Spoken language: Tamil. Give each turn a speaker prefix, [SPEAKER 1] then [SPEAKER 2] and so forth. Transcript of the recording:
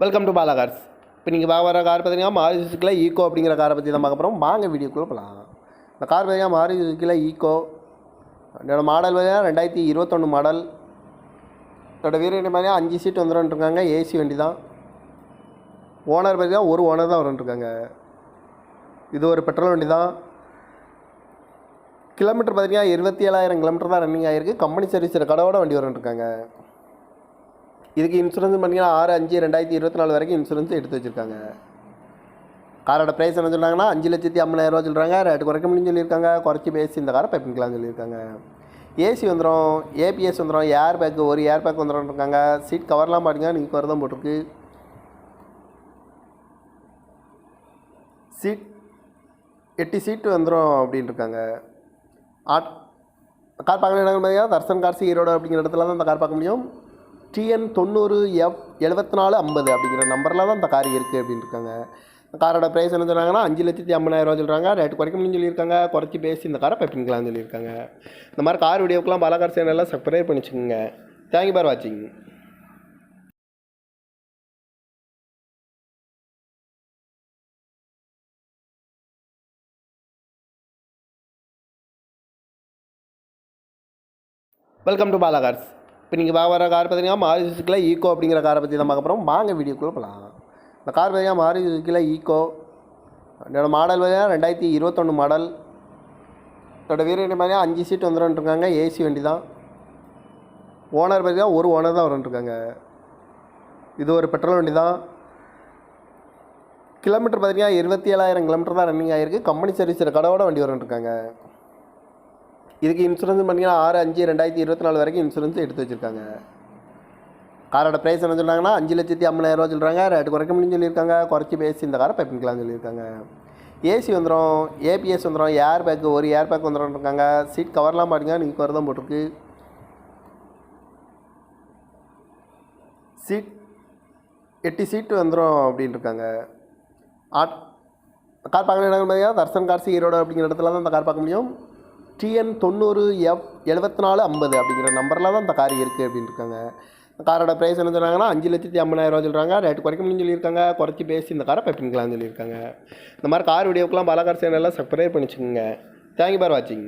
[SPEAKER 1] Welcome to Bala cars. இப்போ நீங்கள் வர கார் பார்த்தீங்கன்னா மாருதி சுசுக்கியில் ஈக்கோ அப்படிங்கிற காரை பற்றி தான் பார்க்க போகிறோம். வாங்க வீடியோக்குள்ளே போகலாம். இந்த கார் பார்த்தீங்கன்னா மாருதி சுசுக்கியில் ஈக்கோ. என்னோடய மாடல் பார்த்தீங்கன்னா 2021 மாடல். இதோட வேரியண்ட் பார்த்தீங்கன்னா 5 சீட் வந்துருக்காங்க. ஏசி வண்டி தான். ஓனர் பார்த்தீங்கன்னா ஒரு ஓனர் தான் வந்துருக்காங்க. இது ஒரு பெட்ரோல் வண்டி தான். கிலோமீட்டர் பார்த்தீங்கன்னா 27,000 கிலோமீட்டர் தான் ரன்னிங் ஆகிருக்கு. கம்பெனி சர்வீஸில் கடவோட வண்டி வந்துருக்காங்க. இதுக்கு இன்சூரன்ஸ் பண்ணிங்கன்னா 6/5/2024 வரைக்கும் இன்சூரன்ஸ் எடுத்து வச்சுருக்காங்க. காரோட ப்ரைஸ் என்ன சொல்கிறாங்கன்னா 5,50,000 சொல்கிறாங்க. ரேட்டு குறைக்க முடியும்னு சொல்லியிருக்காங்க. குறைச்சி பேசி இந்த காரை பைப்பிங்கலாம்னு சொல்லியிருக்காங்க. ஏசி வந்துடும், ஏபிஎஸ் வந்துடும், ஏர் பேக்கு ஒரு ஏர் பேக் வந்துடும் இருக்காங்க. சீட் கவர்லாம் பார்த்தீங்கன்னா நீங்கள் கவர் தான் போட்டிருக்கு. சீட் 8 சீட்டு வந்துடும் அப்படின்னு இருக்காங்க. கார் பார்க்குற இடங்கள் பார்த்தீங்கன்னா தர்சன் கார்ஸ் ஈரோடு அப்படிங்கிற இடத்துல தான் இந்த கார் பார்க்க முடியும். TN90F7450 அப்படிங்கிற நம்பரில் தான் இந்த கார் இருக்குது அப்படின்னு இருக்காங்க. காரோட ப்ரைஸ் என்ன சொல்கிறாங்கன்னா 5,50,000 சொல்கிறாங்க. ரேட்டு குறைக்க முடியும்னு சொல்லியிருக்காங்க. குறைச்சி பேசி இந்த காரை பைப்பிங்கலாம்னு சொல்லியிருக்காங்க. இந்த மாதிரி கார் வீடியோக்கெலாம் பாலா கார் சேனலில் சப்ஸ்கிரைப் பண்ணிச்சுக்கோங்க. தேங்க்யூ ஃபார் வாட்சிங். Welcome to Bala cars. இப்போ நீங்கள் வர கார் பார்த்தீங்கன்னா மாருதி சுசுக்கியில் ஈக்கோ அப்படிங்கிற காரை பற்றி தான் பார்க்க போகிறோம். வாங்க வீடியோக்குள்ளே போகலாம். இந்த கார் பார்த்தீங்கன்னா மாருதி சுசுக்கியில் ஈக்கோ. என்னோடய மாடல் பார்த்தீங்கன்னா 2021 மாடல். இதோட வேரியண்ட் பார்த்தீங்கன்னா 5 சீட் வந்துருக்காங்க. ஏசி வண்டி தான். ஓனர் பார்த்தீங்கன்னா ஒரு ஓனர் தான் வந்துருக்காங்க. இது ஒரு பெட்ரோல் வண்டி தான். கிலோமீட்டர் பார்த்தீங்கன்னா 27,000 கிலோமீட்டர் தான் ரன்னிங் ஆகிருக்கு. கம்பெனி சர்வீஸில் கடவோட வண்டி வந்துருக்காங்க. இதுக்கு இன்சூரன்ஸ் பண்ணிங்கன்னா 6/5/2024 வரைக்கும் இன்சூரன்ஸ் எடுத்து வச்சுருக்காங்க. காரோட ப்ரைஸ் என்ன சொல்கிறாங்கன்னா 5,50,000 சொல்கிறாங்க. ரேட்டு குறைக்க முடியும்னு சொல்லியிருக்காங்க. குறைச்சி பேசி இந்த காரை பைப்பிங்கலாம்னு சொல்லியிருக்காங்க. ஏசி வந்துடும், ஏபிஎஸ் வந்துடும், ஏர் பேக்கு ஒரு ஏர் பேக் வந்துடும் இருக்காங்க. சீட் கவர்லாம் பார்த்தீங்கன்னா நீங்கள் கவர் தான் போட்டிருக்கு. சீட் 8 சீட்டு வந்துடும் அப்படின்னு இருக்காங்க. கார் பார்க்குற இடங்கள் பார்த்தீங்கன்னா தர்சன் கார்ஸ் ஈரோடு அப்படிங்கிற இடத்துல தான் இந்த கார் பார்க்க முடியும். TN90F7450 அப்படிங்கிற நம்பரில் தான் இந்த கார் இருக்குது அப்படின்னு இருக்காங்க. காரோட ப்ரைஸ் என்ன சொல்கிறாங்கன்னா 5,50,000 சொல்கிறாங்க. ரேட்டு குறைக்க முடியும்னு சொல்லியிருக்காங்க. குறைச்சி பேசி இந்த காரை பைப்பிங்கலாம்னு சொல்லியிருக்காங்க. இந்த மாதிரி கார் வீடியோக்கெலாம் பாலா கார் சேனலில் சப்ஸ்கிரைப் பண்ணிச்சுக்கோங்க. தேங்க்யூ ஃபார் வாட்சிங்.